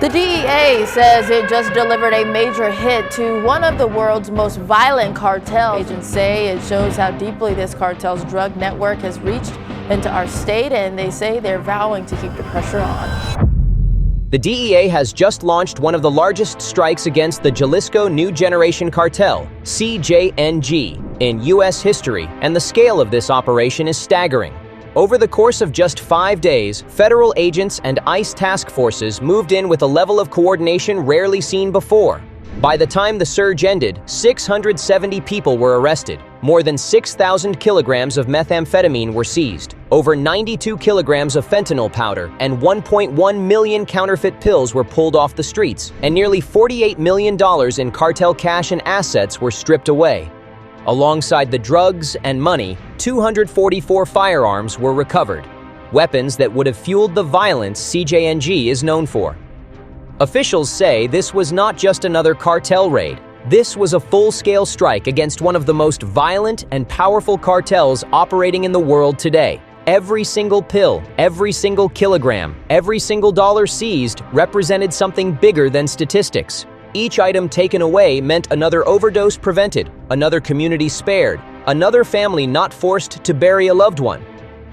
The DEA says it just delivered a major hit to one of the world's most violent cartels. Agents say it shows how deeply this cartel's drug network has reached into our state, and they say they're vowing to keep the pressure on. The DEA has just launched one of the largest strikes against the Jalisco New Generation Cartel, CJNG, in U.S. history, and the scale of this operation is staggering. Over the course of just 5 days, federal agents and ICE task forces moved in with a level of coordination rarely seen before. By the time the surge ended, 670 people were arrested, more than 6,000 kilograms of methamphetamine were seized, over 92 kilograms of fentanyl powder, and 1.1 million counterfeit pills were pulled off the streets, and nearly $48 million in cartel cash and assets were stripped away. Alongside the drugs and money, 244 firearms were recovered, weapons that would have fueled the violence CJNG is known for. Officials say this was not just another cartel raid. This was a full-scale strike against one of the most violent and powerful cartels operating in the world today. Every single pill, every single kilogram, every single dollar seized represented something bigger than statistics. Each item taken away meant another overdose prevented, another community spared, another family not forced to bury a loved one.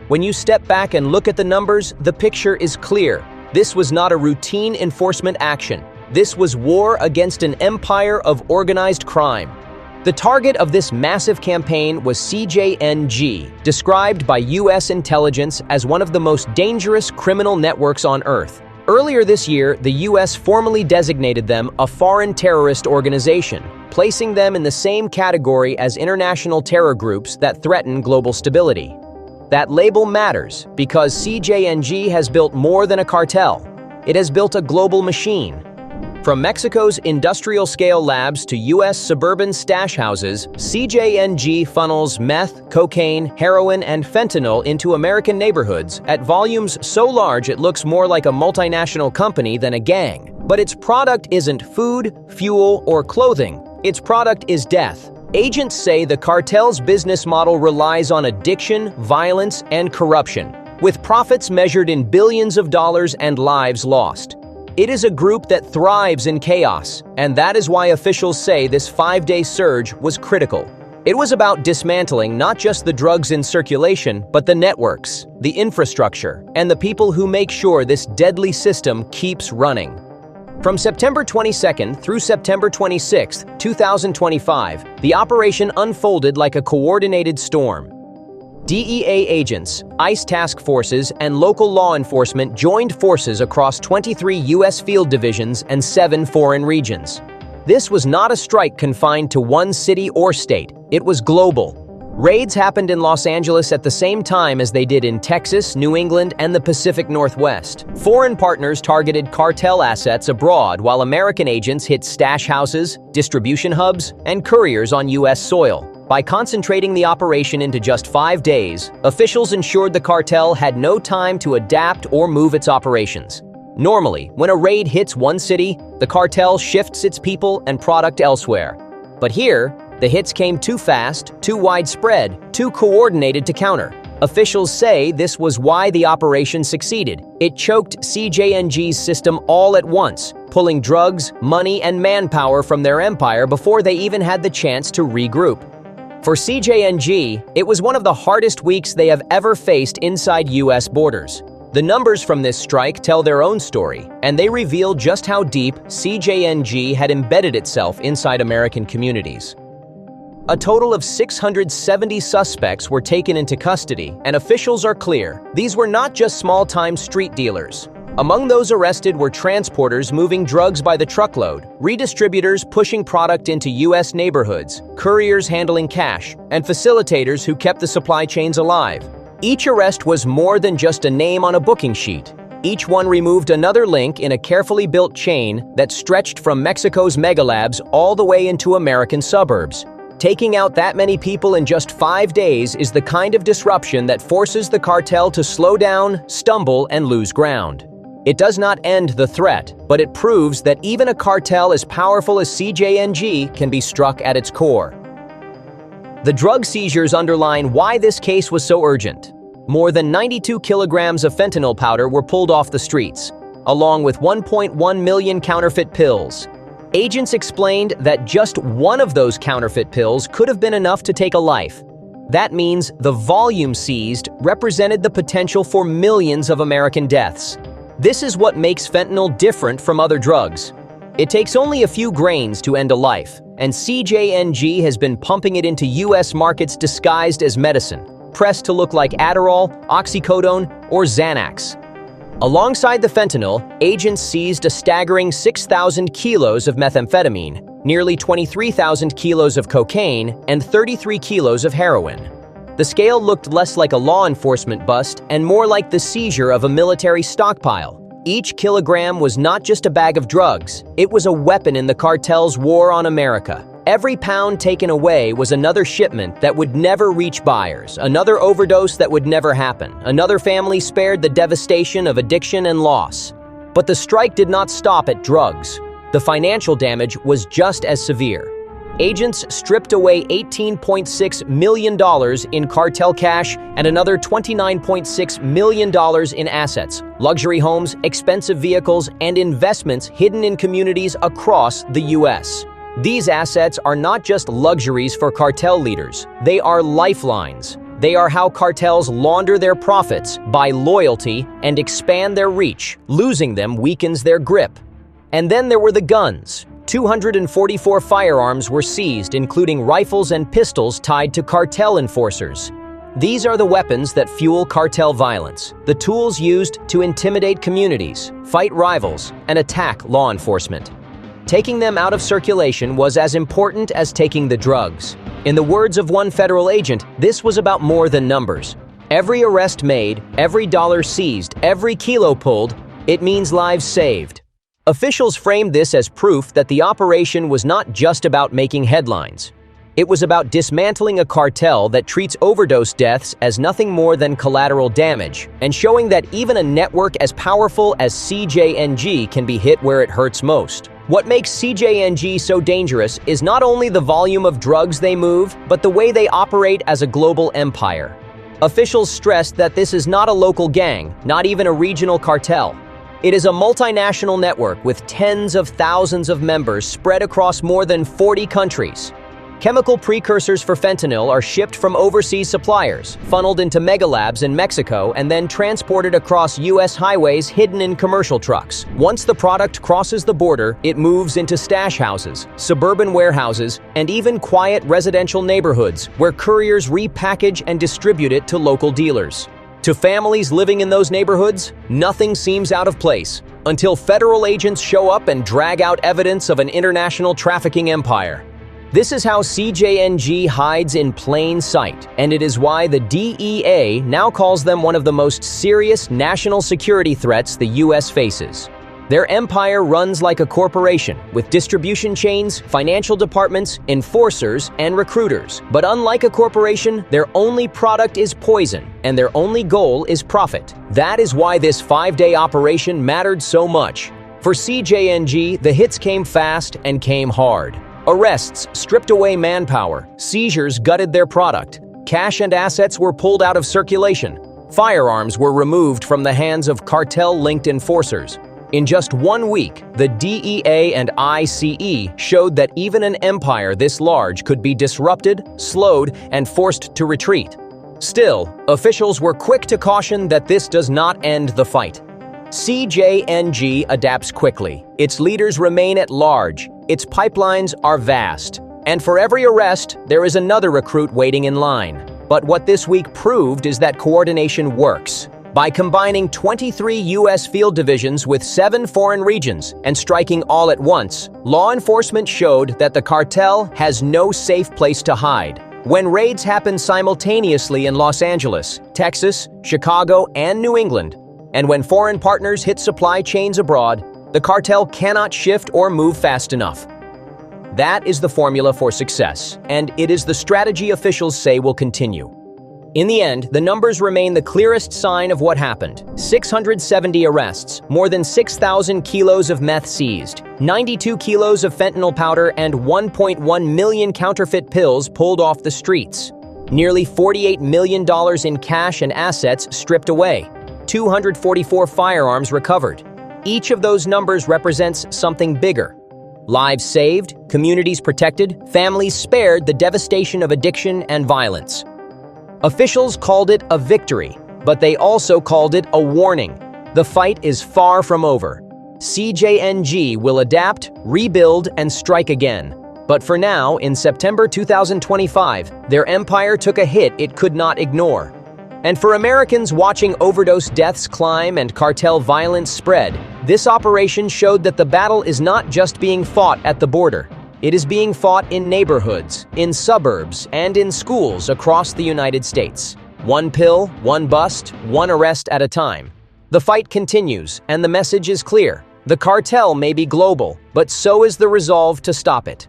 When you step back and look at the numbers, the picture is clear. This was not a routine enforcement action. This was war against an empire of organized crime. The target of this massive campaign was CJNG, described by U.S. intelligence as one of the most dangerous criminal networks on Earth. Earlier this year, the U.S. formally designated them a foreign terrorist organization, placing them in the same category as international terror groups that threaten global stability. That label matters because CJNG has built more than a cartel. It has built a global machine. From Mexico's industrial-scale labs to U.S. suburban stash houses, CJNG funnels meth, cocaine, heroin, and fentanyl into American neighborhoods at volumes so large it looks more like a multinational company than a gang. But its product isn't food, fuel, or clothing. Its product is death. Agents say the cartel's business model relies on addiction, violence, and corruption, with profits measured in billions of dollars and lives lost. It is a group that thrives in chaos, and that is why officials say this 5-day surge was critical. It was about dismantling not just the drugs in circulation, but the networks, the infrastructure, and the people who make sure this deadly system keeps running. From September 22nd through September 26, 2025, the operation unfolded like a coordinated storm. DEA agents, ICE task forces, and local law enforcement joined forces across 23 U.S. field divisions and 7 foreign regions. This was not a strike confined to one city or state. It was global. Raids happened in Los Angeles at the same time as they did in Texas, New England, and the Pacific Northwest. Foreign partners targeted cartel assets abroad, while American agents hit stash houses, distribution hubs, and couriers on U.S. soil. By concentrating the operation into just 5 days, officials ensured the cartel had no time to adapt or move its operations. Normally, when a raid hits one city, the cartel shifts its people and product elsewhere. But here, the hits came too fast, too widespread, too coordinated to counter. Officials say this was why the operation succeeded. It choked CJNG's system all at once, pulling drugs, money, and manpower from their empire before they even had the chance to regroup. For CJNG, it was one of the hardest weeks they have ever faced inside U.S. borders. The numbers from this strike tell their own story, and they reveal just how deep CJNG had embedded itself inside American communities. A total of 670 suspects were taken into custody, and officials are clear, these were not just small-time street dealers. Among those arrested were transporters moving drugs by the truckload, redistributors pushing product into U.S. neighborhoods, couriers handling cash, and facilitators who kept the supply chains alive. Each arrest was more than just a name on a booking sheet. Each one removed another link in a carefully built chain that stretched from Mexico's megalabs all the way into American suburbs. Taking out that many people in just 5 days is the kind of disruption that forces the cartel to slow down, stumble, and lose ground. It does not end the threat, but it proves that even a cartel as powerful as CJNG can be struck at its core. The drug seizures underline why this case was so urgent. More than 92 kilograms of fentanyl powder were pulled off the streets. along with 1.1 million counterfeit pills. Agents explained that just one of those counterfeit pills could have been enough to take a life. That means the volume seized represented the potential for millions of American deaths. This is what makes fentanyl different from other drugs. It takes only a few grains to end a life, and CJNG has been pumping it into U.S. markets disguised as medicine, pressed to look like Adderall, oxycodone, or Xanax. Alongside the fentanyl, agents seized a staggering 6,000 kilos of methamphetamine, nearly 23,000 kilos of cocaine, and 33 kilos of heroin. The scale looked less like a law enforcement bust and more like the seizure of a military stockpile. Each kilogram was not just a bag of drugs, it was a weapon in the cartel's war on America. Every pound taken away was another shipment that would never reach buyers, another overdose that would never happen, another family spared the devastation of addiction and loss. But the strike did not stop at drugs. The financial damage was just as severe. Agents stripped away $18.6 million in cartel cash and another $29.6 million in assets, luxury homes, expensive vehicles, and investments hidden in communities across the U.S. These assets are not just luxuries for cartel leaders, they are lifelines. They are how cartels launder their profits, buy loyalty, and expand their reach. Losing them weakens their grip. And then there were the guns. 244 firearms were seized, including rifles and pistols tied to cartel enforcers. These are the weapons that fuel cartel violence, the tools used to intimidate communities, fight rivals, and attack law enforcement. Taking them out of circulation was as important as taking the drugs. In the words of one federal agent, this was about more than numbers. Every arrest made, every dollar seized, every kilo pulled, it means lives saved. Officials framed this as proof that the operation was not just about making headlines. It was about dismantling a cartel that treats overdose deaths as nothing more than collateral damage, and showing that even a network as powerful as CJNG can be hit where it hurts most. What makes CJNG so dangerous is not only the volume of drugs they move, but the way they operate as a global empire. Officials stressed that this is not a local gang, not even a regional cartel. It is a multinational network with tens of thousands of members spread across more than 40 countries. Chemical precursors for fentanyl are shipped from overseas suppliers, funneled into megalabs in Mexico, and then transported across U.S. highways hidden in commercial trucks. Once the product crosses the border, it moves into stash houses, suburban warehouses, and even quiet residential neighborhoods where couriers repackage and distribute it to local dealers. To families living in those neighborhoods, nothing seems out of place until federal agents show up and drag out evidence of an international trafficking empire. This is how CJNG hides in plain sight, and it is why the DEA now calls them one of the most serious national security threats the U.S. faces. Their empire runs like a corporation, with distribution chains, financial departments, enforcers, and recruiters. But unlike a corporation, their only product is poison, and their only goal is profit. That is why this 5-day operation mattered so much. For CJNG, the hits came fast and came hard. Arrests stripped away manpower, seizures gutted their product, cash and assets were pulled out of circulation, firearms were removed from the hands of cartel-linked enforcers. In just 1 week, the DEA and ICE showed that even an empire this large could be disrupted, slowed, and forced to retreat. Still, officials were quick to caution that this does not end the fight. CJNG adapts quickly. Its leaders remain at large. Its pipelines are vast. And for every arrest, there is another recruit waiting in line. But what this week proved is that coordination works. By combining 23 U.S. field divisions with 7 foreign regions and striking all at once, law enforcement showed that the cartel has no safe place to hide. When raids happen simultaneously in Los Angeles, Texas, Chicago, and New England, and when foreign partners hit supply chains abroad, the cartel cannot shift or move fast enough. That is the formula for success, and it is the strategy officials say will continue. In the end, the numbers remain the clearest sign of what happened. 670 arrests, more than 6,000 kilos of meth seized, 92 kilos of fentanyl powder, and 1.1 million counterfeit pills pulled off the streets. Nearly $48 million in cash and assets stripped away. 244 firearms recovered. each of those numbers represents something bigger. Lives saved, communities protected, families spared the devastation of addiction and violence. Officials called it a victory, but they also called it a warning. The fight is far from over. CJNG will adapt, rebuild, and strike again. But for now, in September 2025, their empire took a hit it could not ignore. And for Americans watching overdose deaths climb and cartel violence spread, this operation showed that the battle is not just being fought at the border. It is being fought in neighborhoods, in suburbs, and in schools across the United States. One pill, one bust, one arrest at a time. The fight continues, and the message is clear. The cartel may be global, but so is the resolve to stop it.